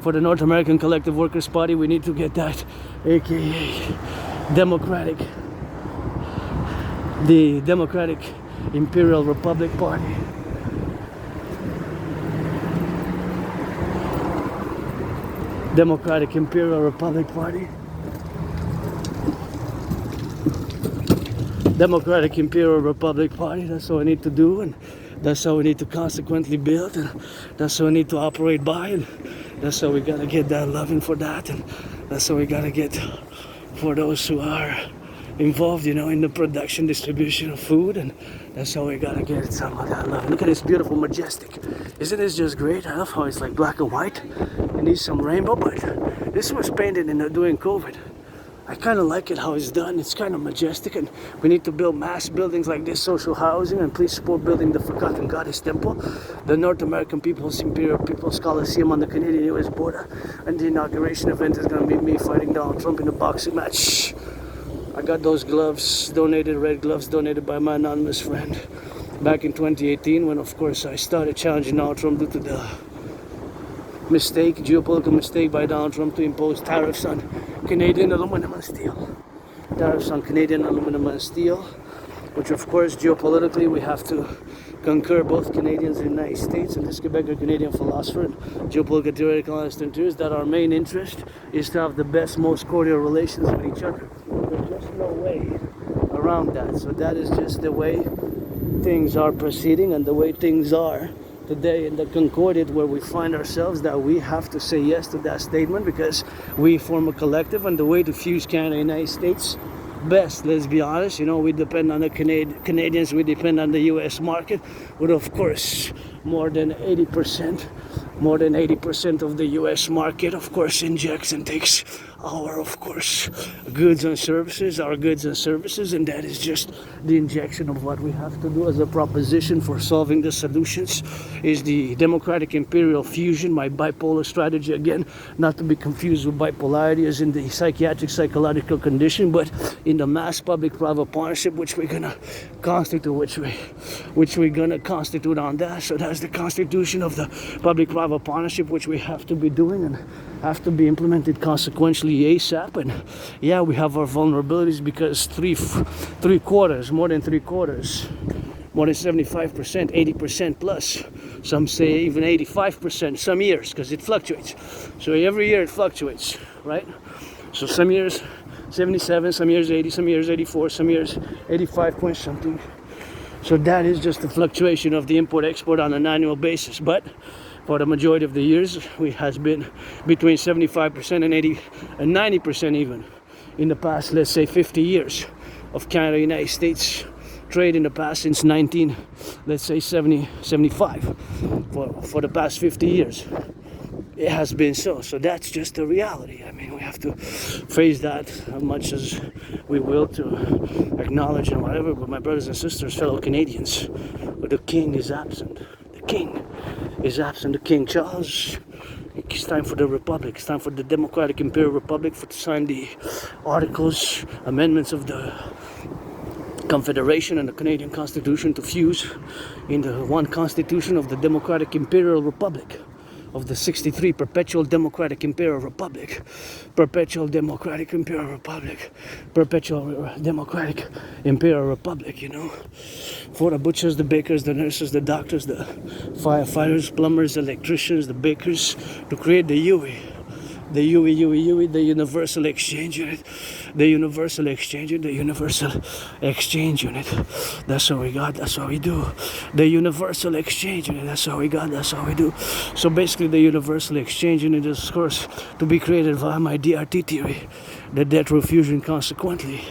For the North American Collective Workers Party, we need to get that aka Democratic, the Democratic Imperial Republic Party. Democratic Imperial Republic Party. Democratic Imperial Republic Party. That's what we need to do, and that's how we need to consequently build, and that's how we need to operate by, and that's how we gotta get that loving for that, and that's how we gotta get for those who are involved, you know, in the production, distribution of food, and that's how we gotta get some of that love. Look at this beautiful majestic. Isn't this just great? I love how it's like black and white. It needs some rainbow, but this was painted during COVID. I kind of like it how it's done. It's kind of majestic, and we need to build mass buildings like this, social housing, and please support building the Forgotten Goddess Temple, the North American People's Imperial People's Coliseum on the Canadian-US border, and the inauguration event is going to be me fighting Donald Trump in a boxing match. I got those gloves donated, red gloves donated by my anonymous friend back in 2018 when, of course, I started challenging Donald Trump due to the geopolitical mistake by Donald Trump to impose tariffs on Canadian aluminum and steel. Tariffs on Canadian aluminum and steel, which of course geopolitically we have to concur both Canadians and the United States, and this Quebecer Canadian philosopher and geopolitical theoretical analyst is that our main interest is to have the best, most cordial relations with each other. There's just no way around that. So that is just the way things are proceeding and the way things are today in the Concordiate, where we find ourselves, that we have to say yes to that statement because we form a collective, and the way to fuse Canada and the United States best, let's be honest, you know, we depend on the Canadians, we depend on the US market, but of course more than 80% of the US market of course injects and takes our, of course, goods and services, and that is just the injection of what we have to do as a proposition for solving the solutions is the democratic imperial fusion, my bipolar strategy, again, not to be confused with bipolarity as in the psychiatric psychological condition, but in the mass public-private partnership which we're gonna constitute, which we're gonna constitute on that. So that's the constitution of the public-private partnership which we have to be doing and have to be implemented consequentially ASAP. And yeah, we have our vulnerabilities because more than three quarters, more than 75%, 80% plus, some say even 85% some years, because it fluctuates. So every year it fluctuates, right? So some years 77, some years 80, some years 84, some years 85 point something. So that is just the fluctuation of the import-export on an annual basis. But for the majority of the years, we has been between 75% and 80 and 90% even in the past, let's say 50 years of Canada, United States trade in the past since 75 for the past 50 years. It has been so. So that's just the reality. I mean, we have to face that as much as we will to acknowledge and whatever. But my brothers and sisters, fellow Canadians, the king is absent. The king is absent. The King Charles. It's time for the Republic. It's time for the Democratic Imperial Republic to sign the articles, amendments of the Confederation and the Canadian Constitution to fuse in the one Constitution of the Democratic Imperial Republic, of the 63 Perpetual Democratic Imperial Republic, Perpetual Democratic Imperial Republic, Perpetual Democratic Imperial Republic, you know, for the butchers, the bakers, the nurses, the doctors, the firefighters, plumbers, electricians, the bakers, to create the UE, the Universal Exchange Unit, the Universal Exchange Unit, the Universal Exchange Unit. That's what we got, that's what we do. The Universal Exchange Unit, that's what we got, that's what we do. So basically the Universal Exchange Unit is, of course, to be created via my DRT theory, the debt refusion consequently.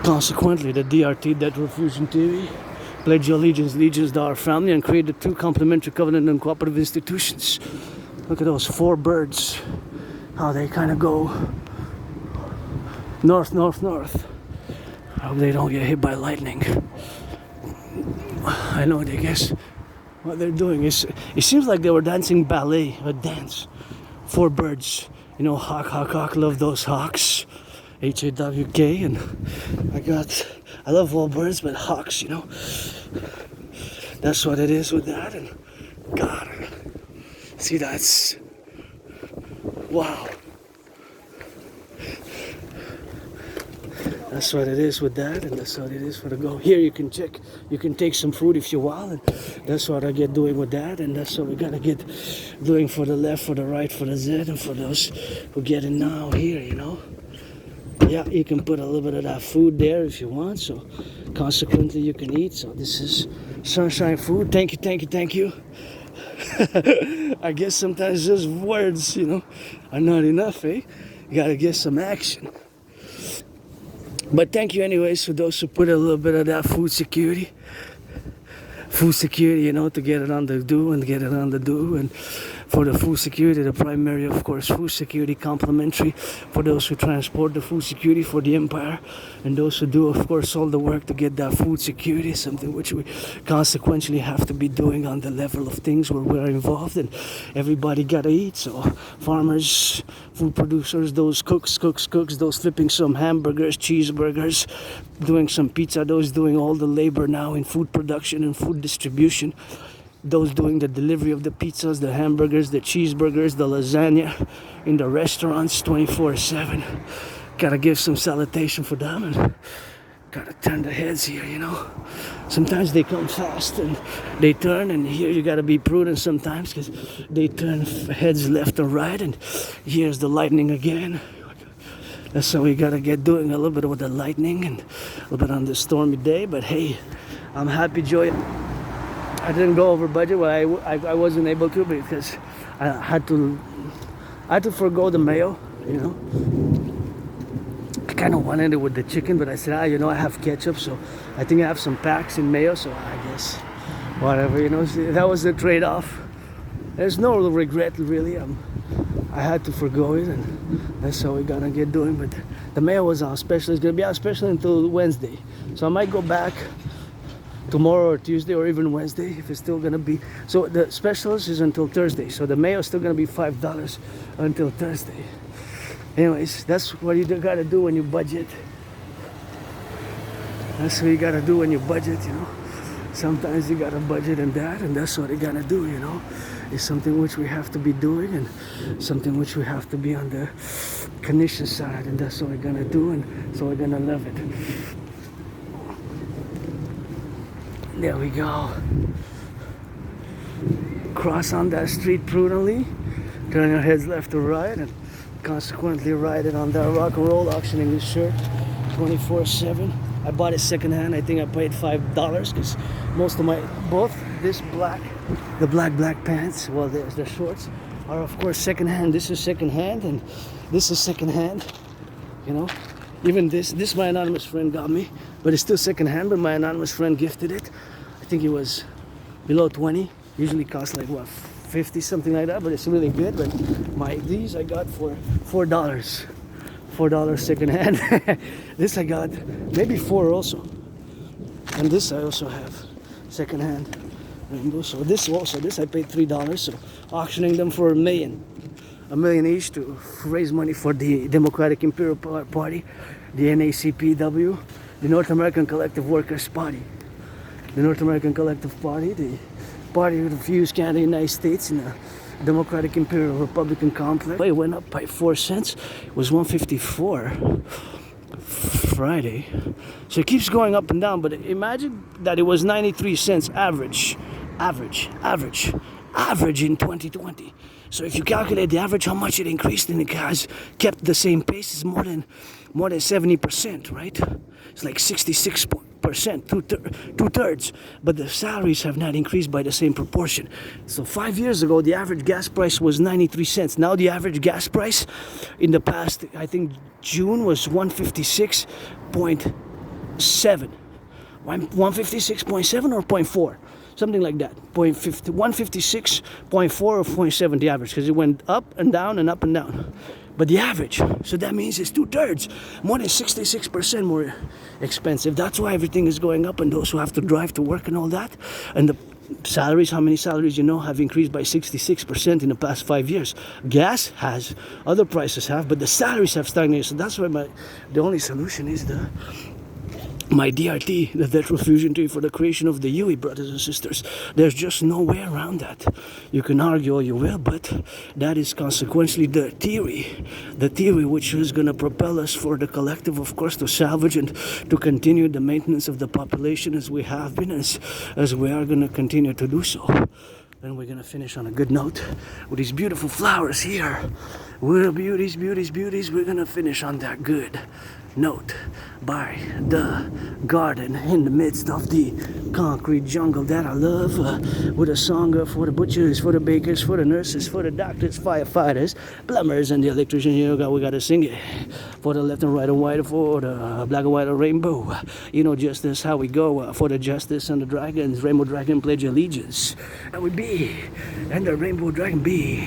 Consequently, the DRT debt refusion theory, pledge your allegiance to our family, and create the two complementary covenant and cooperative institutions. Look at those four birds, how they kind of go north, north, north. I hope they don't get hit by lightning. I know, I guess what they're doing is, it seems like they were dancing ballet, a dance. Four birds, you know, hawk, hawk, hawk, love those hawks. H-A-W-K, and I love all birds, but hawks, you know. That's what it is with that, and God, see, that's, wow. That's what it is with that, and that's what it is for the go. Here you can check, you can take some food if you want, and that's what I get doing with that, and that's what we gotta get doing for the left, for the right, for the Z, and for those who get it now here, you know. Yeah, you can put a little bit of that food there if you want, so consequently you can eat. So this is sunshine food. Thank you, thank you, thank you. I guess sometimes just words, you know, are not enough, eh? You gotta get some action. But thank you anyways for those who put a little bit of that food security, you know, to get it on the do and get it on the do. And for the food security, the primary, of course, food security, complimentary for those who transport the food security for the empire, and those who do, of course, all the work to get that food security, something which we consequently have to be doing on the level of things where we're involved, and everybody gotta eat. So farmers, food producers, those cooks, those flipping some hamburgers, cheeseburgers, doing some pizza, those doing all the labor now in food production and food distribution, those doing the delivery of the pizzas, the hamburgers, the cheeseburgers, the lasagna in the restaurants 24/7. Gotta give some salutation for them, and gotta turn the heads here, you know. Sometimes they come fast and they turn, and here you gotta be prudent sometimes because they turn heads left and right, and here's the lightning again. That's how we gotta get doing a little bit with the lightning and a little bit on this stormy day. But hey, I'm happy, Joy. I didn't go over budget. Well, I wasn't able to because I had to forgo the mayo, you know. I kind of wanted it with the chicken, but I said, you know, I have ketchup, so I think I have some packs in mayo, so I guess whatever, you know. That was the trade-off. There's no regret, really. I had to forgo it, and that's how we gotta get doing. But the mayo was on special. It's gonna be on special until Wednesday, so I might go back tomorrow or Tuesday or even Wednesday if it's still gonna be. So the specials is until Thursday, so the mayo is still gonna be $5 until Thursday. Anyways, that's what you gotta do when you budget. That's what you gotta do when you budget, you know. Sometimes you gotta budget and that, and that's what you gotta do, you know. It's something which we have to be doing, and something which we have to be on the condition side, and that's what we're gonna do, and so we're gonna love it. There we go. Cross on that street prudently, turn your heads left to right, and consequently ride it on that rock and roll, auctioning this shirt 24/7. I bought it secondhand. I think I paid $5 because most of the black pants, well, there's the shorts, are of course secondhand. This is secondhand, and this is secondhand, you know. Even this my anonymous friend got me, but it's still secondhand, but my anonymous friend gifted it. I think it was below 20. Usually costs like what, 50, something like that, but it's really good. But these I got for $4 secondhand. This I got maybe $4 also, and this I also have secondhand. So this I paid $3. So auctioning them for $1 million each to raise money for the Democratic Imperial Party, the NACPW, the North American Collective Workers Party, the North American Collective Party, the party of the fused Canada, United States, in the Democratic Imperial Republican complex. It went up by 4 cents. It was $1.54 Friday, so it keeps going up and down. But imagine that it was 93 cents average in 2020. So if you calculate the average, how much it increased, and it has kept the same pace, is more than 70%, right? It's like 66%, two-thirds. But the salaries have not increased by the same proportion. So 5 years ago, the average gas price was 93 cents. Now the average gas price in the past, I think June, was 156.7. 156.7 or 0.4? Something like that. 156.4 or 0.7 the average, because it went up and down and up and down. But the average, so that means it's two-thirds, more than 66% more expensive. That's why everything is going up, and those who have to drive to work and all that. And the salaries, how many salaries have increased by 66% in the past 5 years. Gas has, other prices have, but the salaries have stagnated. So that's why the only solution is my DRT, the Death Fusion Tree for the creation of the UE, brothers and sisters. There's just no way around that. You can argue all you will, but that is consequently the theory which is going to propel us for the collective, of course, to salvage and to continue the maintenance of the population as we have been, as we are going to continue to do so. And we're going to finish on a good note with these beautiful flowers here. We're beauties. We're going to finish on that good note by the garden in the midst of the concrete jungle that I love, with a song for the butchers, for the bakers, for the nurses, for the doctors, firefighters, plumbers, and the electricians. You know, we gotta sing it for the left and right and white, for the black and white and rainbow. You know, just as how we go for the justice and the dragons. Rainbow dragon pledge allegiance. That would be, and the rainbow dragon be.